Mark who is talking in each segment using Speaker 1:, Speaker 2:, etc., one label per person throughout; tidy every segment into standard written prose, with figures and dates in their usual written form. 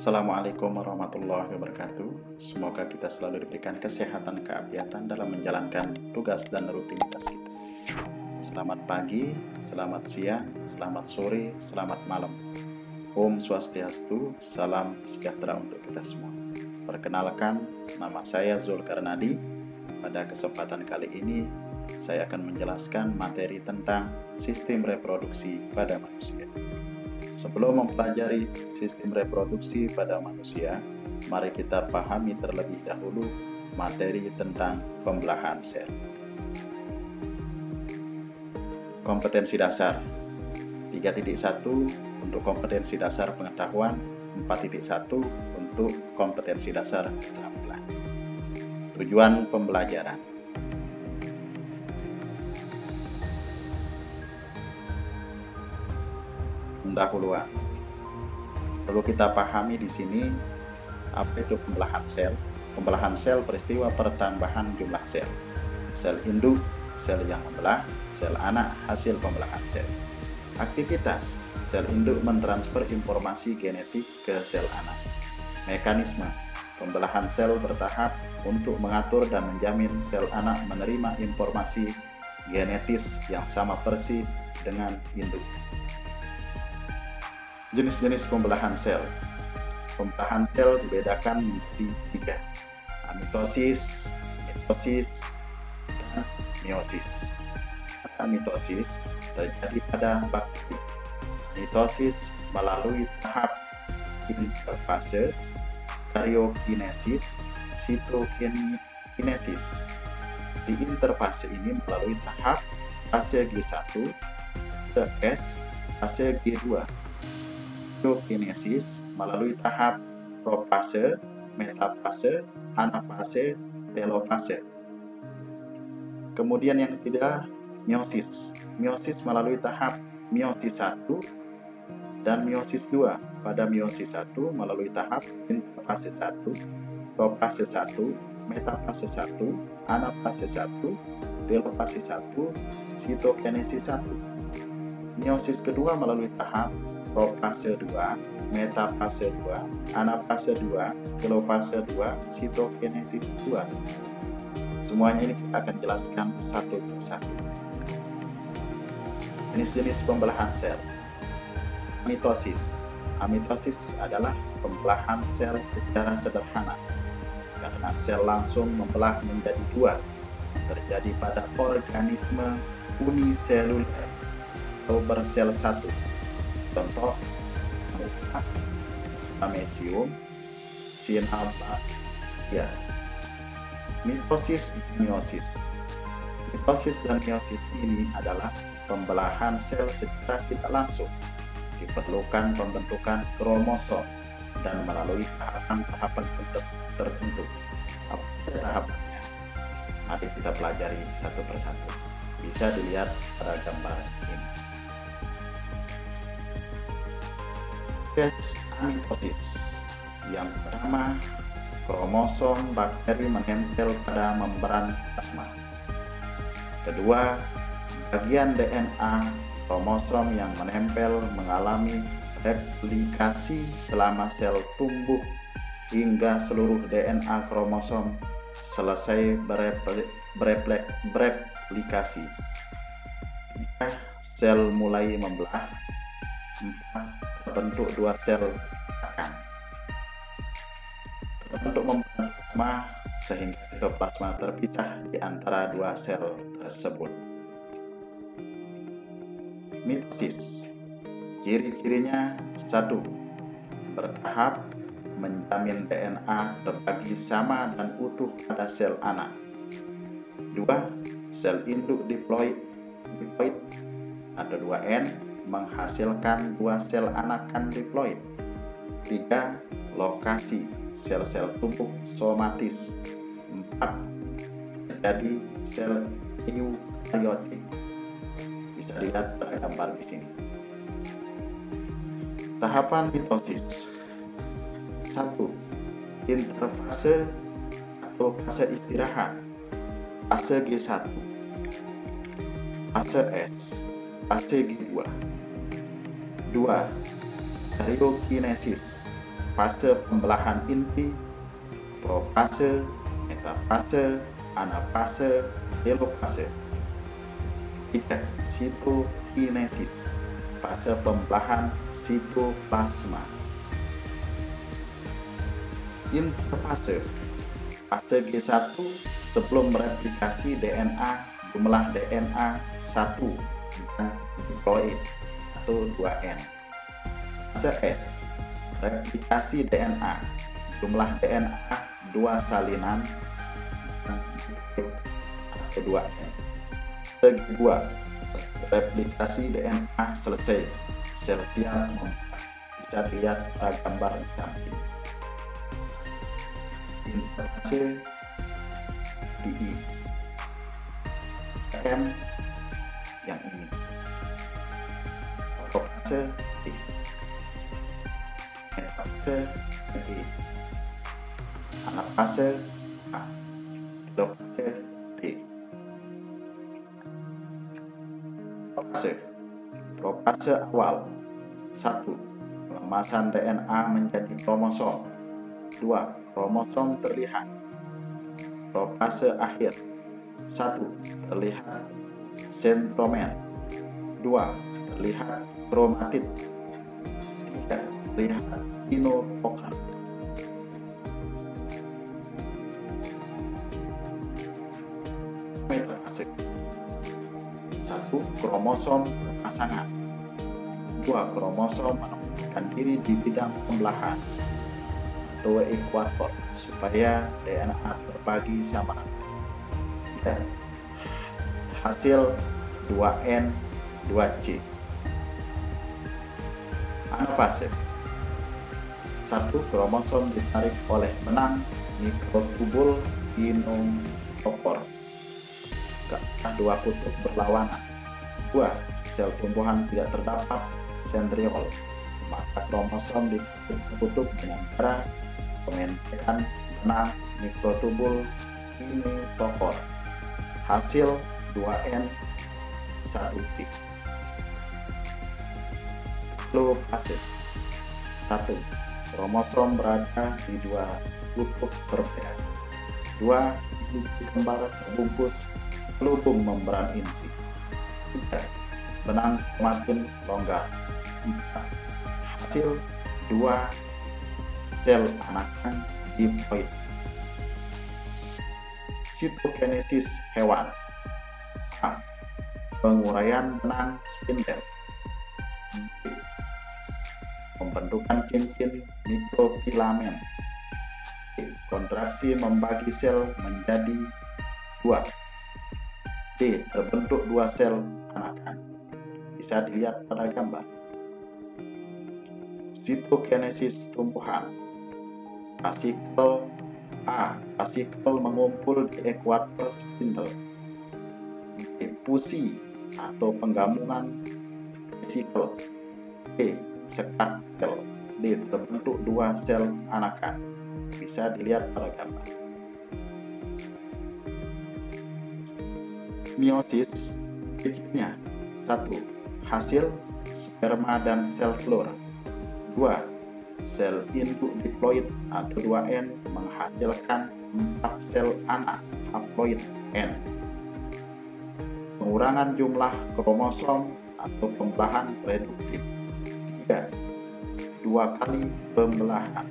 Speaker 1: Assalamualaikum warahmatullahi wabarakatuh. Semoga kita selalu diberikan kesehatan keafiatan dalam menjalankan tugas dan rutinitas kita. Selamat pagi, selamat siang, selamat sore, selamat malam. Om Swastiastu, salam sejahtera untuk kita semua. Perkenalkan, nama saya Zulkarnadi. Pada kesempatan kali ini, saya akan menjelaskan materi tentang sistem reproduksi pada manusia. Sebelum mempelajari sistem reproduksi pada manusia, mari kita pahami terlebih dahulu materi tentang pembelahan sel. Kompetensi dasar 3.1 untuk kompetensi dasar pengetahuan, 4.1 untuk kompetensi dasar keterampilan. Tujuan pembelajaran. Pendahuluan. Perlu kita pahami di sini apa itu pembelahan sel. Pembelahan sel peristiwa pertambahan jumlah sel. Sel induk, sel yang membelah, sel anak hasil pembelahan sel. Aktivitas sel induk mentransfer informasi genetik ke sel anak. Mekanisme pembelahan sel bertahap untuk mengatur dan menjamin sel anak menerima informasi genetis yang sama persis dengan induk. Jenis-jenis pembelahan sel. Pembelahan sel dibedakan menjadi 3, mitosis, mitosis, dan meiosis. Mitosis terjadi pada bakteri. Mitosis melalui tahap interfase, karyokinesis, sitokinesis. Di interfase ini melalui tahap fase G1, S, fase G2. Karyokinesis melalui tahap profase, metafase, anafase, telofase. Kemudian yang ketiga, meiosis. Meiosis melalui tahap meiosis 1 dan meiosis 2. Pada meiosis 1 melalui tahap interfase 1, profase 1, metafase 1, anafase 1, telofase 1, sitokinesis 1. Meiosis kedua melalui tahap profase 2, metafase 2, anafase 2, telofase 2, sitokinesis 2. Semuanya ini kita akan jelaskan satu persatu. Jenis-jenis pembelahan sel. Mitosis. Mitosis adalah pembelahan sel secara sederhana, karena sel langsung membelah menjadi 2, terjadi pada organisme uniseluler atau bersel satu. Contoh, Paramecium, Cyanobacteria. Mitosis dan meiosis. Mitosis dan meiosis ini adalah pembelahan sel secara tidak langsung. Diperlukan pembentukan kromosom dan melalui tahapan-tahapan tertentu. Apa tahapannya? Mari kita pelajari satu persatu. Bisa dilihat pada gambar ini. Mitosis. Yang pertama, kromosom bakteri menempel pada membran plasma. Kedua, bagian DNA kromosom yang menempel mengalami replikasi selama sel tumbuh hingga seluruh DNA kromosom selesai bereplikasi. Sel mulai membelah. 4. Terbentuk 2 sel kakang. Terbentuk membran plasma sehingga sitoplasma terpisah di antara 2 sel tersebut. Mitosis. Ciri-cirinya 1. Bertahap, menjamin DNA terbagi sama dan utuh pada sel anak. 2. Sel induk diploid atau 2N menghasilkan 2 sel anakan diploid. 3. Lokasi sel-sel tubuh somatis. 4. Terjadi sel eukariotik. Bisa dilihat pada gambar di sini. Tahapan mitosis. 1. Interfase atau fase istirahat. Fase G1. Fase S. Fase G2. 2. Karyokinesis. fase pembelahan inti, profase, metafase, anafase, telofase. 3. Sitokinesis, fase pembelahan sitoplasma. Interfase, fase G1 sebelum replikasi DNA, jumlah DNA 1 dan diploid atau 2N. Fase S, replikasi DNA, jumlah DNA 2 salinan atau 2N. Fase G2, replikasi DNA selesai, sel siap bisa dilihat pada gambar di samping. Interfase DI, M yang ini. Profase D, metafase E, anafase A, telofase T. Profase awal. 1. Pengemasan DNA menjadi kromosom. 2. Kromosom terlihat. Profase akhir. 1. Terlihat sentromer. 2. Terlihat kromatid. 3. Terlihat kinopokar. Metafase. 1. Kromosom pasangan. 2. Kromosom menempatkan diri di bidang pembelahan atau ekuator supaya DNA terbagi sama. 3. Hasil 2N 2C. Anafase. 1. Kromosom ditarik oleh benang mikrotubul kinopokor ke arah 2 kutub berlawanan. 2. Sel tumbuhan tidak terdapat sentriol, maka kromosom ditutup kutub dengan cara pementekan benang mikrotubul kinopokor. Hasil 2N 1T. Telofase. 1. Kromosom berada di 2 kutub berbeda. 2. Inti kembar terbungkus pelubung membran inti. 3. Benang semakin longgar. 4. Hasil 2 sel anakan diploid. Sitokinesis hewan. A. Penguraian benang spindel. B. Pembentukan cincin mikrofilamen. C. Kontraksi membagi sel menjadi 2. D. Terbentuk 2 sel anakan. Bisa dilihat pada gambar. Sitokinesis tumbuhan. Fasikel A. Fasikel mengumpul di ekuator spindel. B. Fusi atau penggabungan vesikel. C. Sekat sel. D. Terbentuk 2 sel anakan. Bisa dilihat pada gambar. Meiosis cirinya. 1. Hasil sperma dan sel telur. 2. Sel induk diploid atau 2N menghasilkan 4 sel anak haploid N. Pengurangan jumlah kromosom atau pembelahan reduktif. 3. 2 kali pembelahan.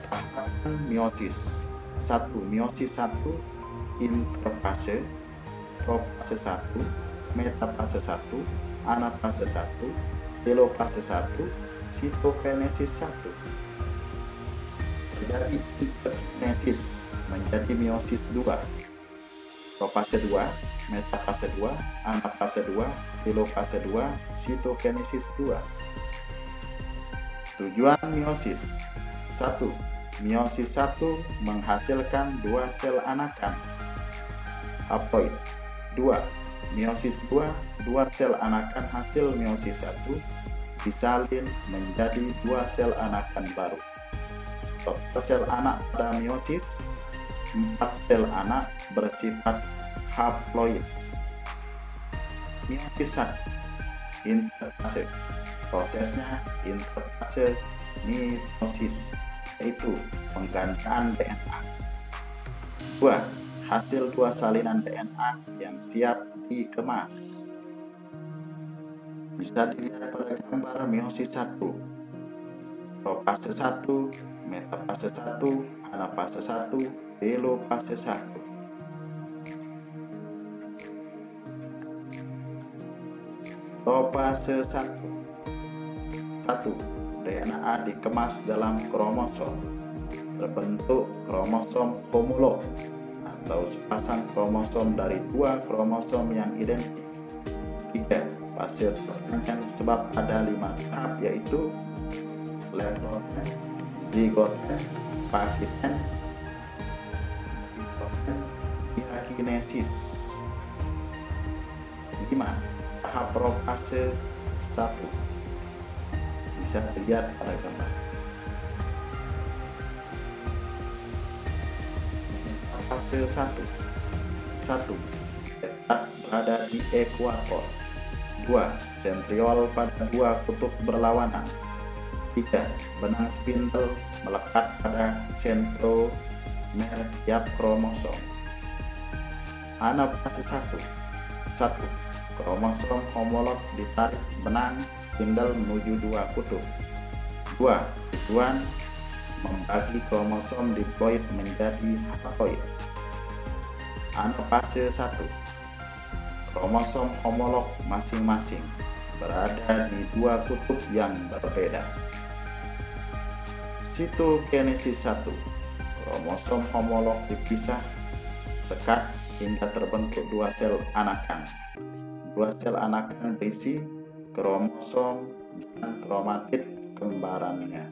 Speaker 1: Tahapan meiosis. 1. Meiosis 1, interfase, profase 1, metafase 1, anafase 1, telofase 1, sitokinesis 1. Terjadi interkinesis menjadi meiosis 2, profase 2, metafase 2, anafase 2, telofase 2, sitokinesis 2. Tujuan meiosis. 1. Meiosis 1 menghasilkan 2 sel anakan haploid. 2. Meiosis 2, 2 sel anakan hasil meiosis 1 disalin menjadi 2 sel anakan baru. Total sel anak pada meiosis 4 sel anak bersifat haploid. Meiosis 1, interfase. prosesnya interfase mitosis, yaitu penggandaan DNA. 2. Hasil 2 salinan DNA yang siap dikemas. Bisa dilihat pada gambar meiosis 1, profase 1, metafase 1, anafase 1, telofase 1. Profase 1. DNA dikemas dalam kromosom. Terbentuk kromosom homolog atau sepasang kromosom dari 2 kromosom yang identik. 3. Fase perpanjangan sebab ada 5 tahap, yaitu leptogen, zigoten, pakiten, diakinesis. 5. Tahap profase 1. Bisa dilihat pada gambar. Fase 1. Letak berada di ekuator. 2. Sentriol pada 2 kutub berlawanan. 3. Benang spindle melekat pada sentromer tiap kromosom. Anafase 1. Kromosom homolog ditarik benang spindle menuju 2 kutub. 2. Tujuan membagi kromosom diploid menjadi haploid. Anafase 1. Kromosom homolog masing-masing berada di 2 kutub yang berbeda. Sitokinesis 1. Kromosom homolog dipisah, sekat hingga terbentuk 2 sel anakan. 2 sel anakan berisi kromosom dan kromatid kembarannya.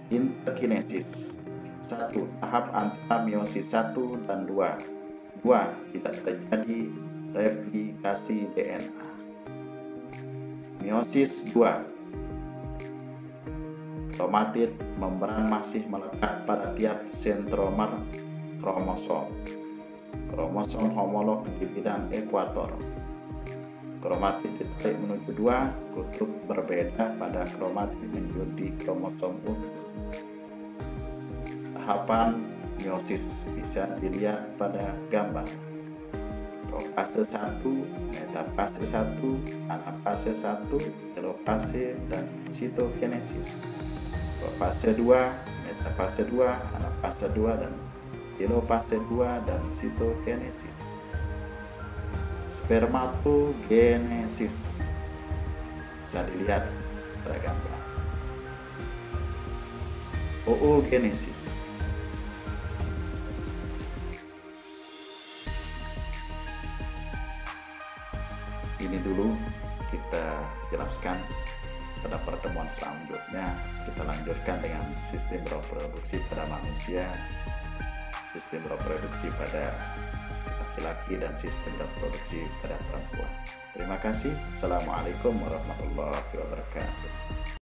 Speaker 1: Interkinesis 1. Tahap antara meiosis 1 dan 2. 2. Tidak terjadi replikasi DNA. Meiosis 2. Kromatid membran masih melekat pada tiap sentromer kromosom. Kromosom homolog di bidang ekuator. Kromatid ditarik menuju 2 kutub berbeda pada kromatid menjadi kromosom utuh. Tahapan meiosis bisa dilihat pada gambar. Profase 1, metafase 1, anafase 1, telofase, dan sitokinesis. Profase 2, metafase 2, anafase 2, dan telofase 2, dan sitokinesis. Spermatogenesis bisa dilihat pada gambar. Oogenesis. Ini dulu kita jelaskan. Pada pertemuan selanjutnya kita lanjutkan dengan sistem reproduksi pada manusia, sistem reproduksi pada laki-laki, dan sistem reproduksi pada perempuan. Terima kasih. Assalamualaikum warahmatullahi wabarakatuh.